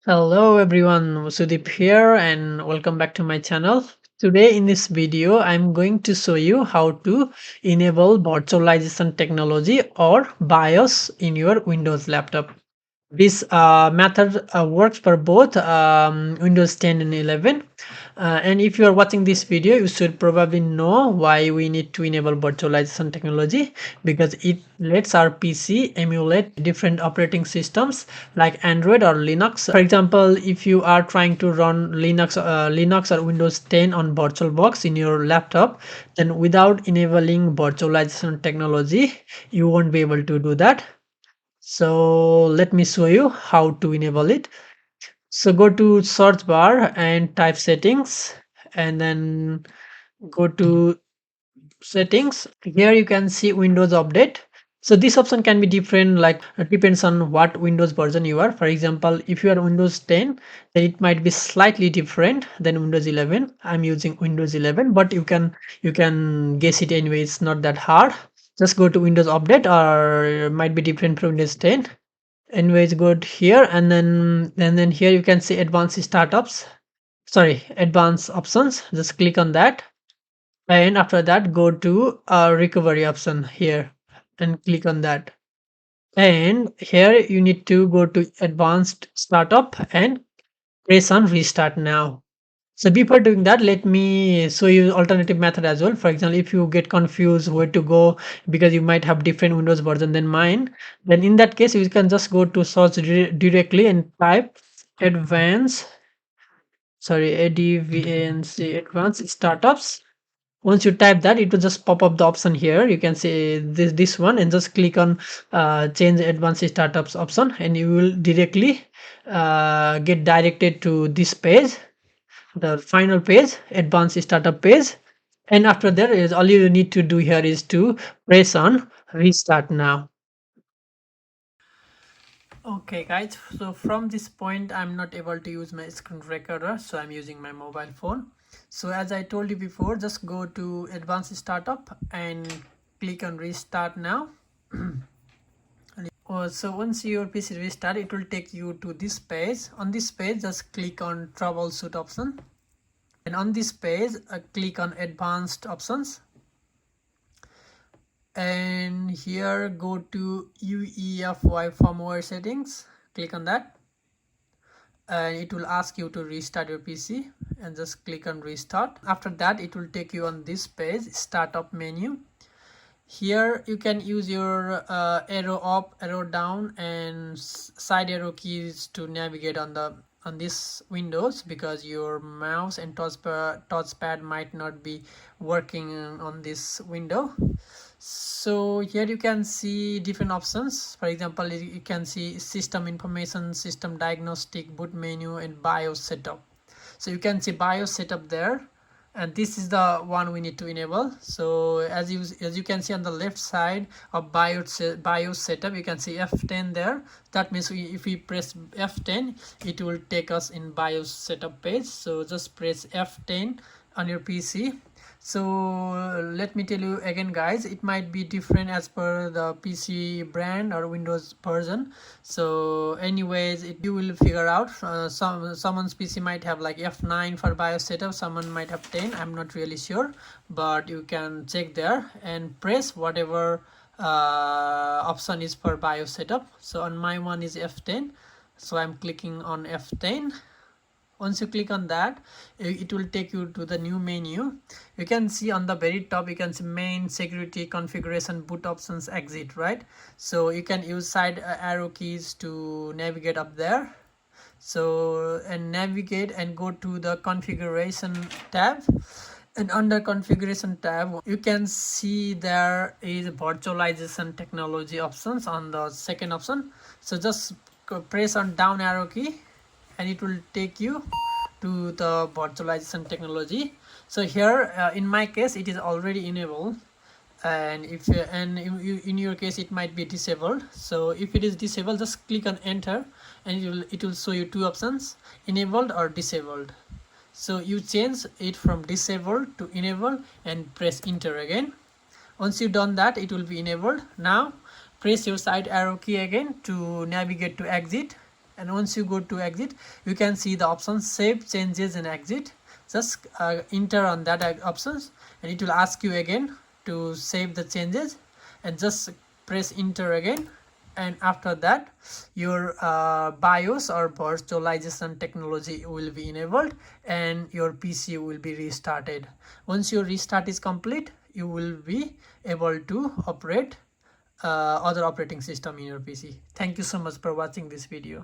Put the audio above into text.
Hello everyone, Sudeep here and welcome back to my channel. Today in this video, I'm going to show you how to enable virtualization technology or BIOS in your Windows laptop. This method works for both Windows 10 and 11. And if you are watching this video, you should probably know why we need to enable virtualization technology because it lets our PC emulate different operating systems like Android or Linux. For example, if you are trying to run Linux or Windows 10 on VirtualBox in your laptop, then without enabling virtualization technology, you won't be able to do that. So let me show you how to enable it. So go to search bar and type settings and then go to settings. Here you can see Windows Update. So this option can be different, like depends on what Windows version you are. For example, if you are Windows 10, then it might be slightly different than Windows 11. I'm using Windows 11, but you can guess it anyway. It's not that hard. Just go to Windows Update, or it might be different from Windows 10. Anyways, go to here and then here you can see advanced startups. Sorry, advanced options. Just click on that, and after that go to recovery option here and click on that, and here you need to go to advanced startup and press on restart now. So before doing that, let me show you alternative method as well. For example, if you get confused where to go because you might have different Windows version than mine, then in that case you can just go to search directly and type advanced, sorry, advanced startups. Once you type that, it will just pop up the option here. You can see this one, and just click on change advanced startups option, and you will directly get directed to this page, the final page, advanced startup page. And after that is all you need to do here is to press on restart now. Okay guys, so from this point I'm not able to use my screen recorder, so I'm using my mobile phone. So as I told you before, just go to advanced startup and click on restart now. So once your PC restart, it will take you to this page. On this page, just click on troubleshoot option, and on this page click on advanced options, and here go to UEFI firmware settings, click on that, and it will ask you to restart your PC, and just click on restart. After that, it will take you on this page, startup menu. Here you can use your arrow up, arrow down, and side arrow keys to navigate on this Windows, because your mouse and touchpad might not be working on this window. So here you can see different options. For example, you can see system information, system diagnostic, boot menu, and BIOS setup. So you can see BIOS setup there, and this is the one we need to enable. So as you can see on the left side of BIOS setup, you can see F10 there. That means if we press F10, it will take us in BIOS setup page. So just press F10 on your PC. So let me tell you again guys, it might be different as per the PC brand or Windows version. So anyways, you will figure out. Someone's PC might have like F9 for BIOS setup, someone might have 10. I'm not really sure, but you can check there and press whatever option is for BIOS setup. So on my one is F10, so I'm clicking on F10. Once you click on that, it will take you to the new menu. You can see on the very top, you can see main, security, configuration, boot options, exit, right? So you can use side arrow keys to navigate up there. So and navigate and go to the configuration tab, and under configuration tab you can see there is virtualization technology options on the second option. So just press on down arrow key, and it will take you to the virtualization technology. So here in my case it is already enabled, and if in your case it might be disabled. So if it is disabled, just click on enter, and it will show you two options, enabled or disabled. So you change it from disabled to enable and press enter again. Once you've done that, it will be enabled. Now press your side arrow key again to navigate to exit, and once you go to exit, you can see the option save changes and exit. Just enter on that options, and it will ask you again to save the changes, and just press enter again. And after that, your BIOS or virtualization technology will be enabled and your PC will be restarted. Once your restart is complete, you will be able to operate other operating system in your PC. Thank you so much for watching this video.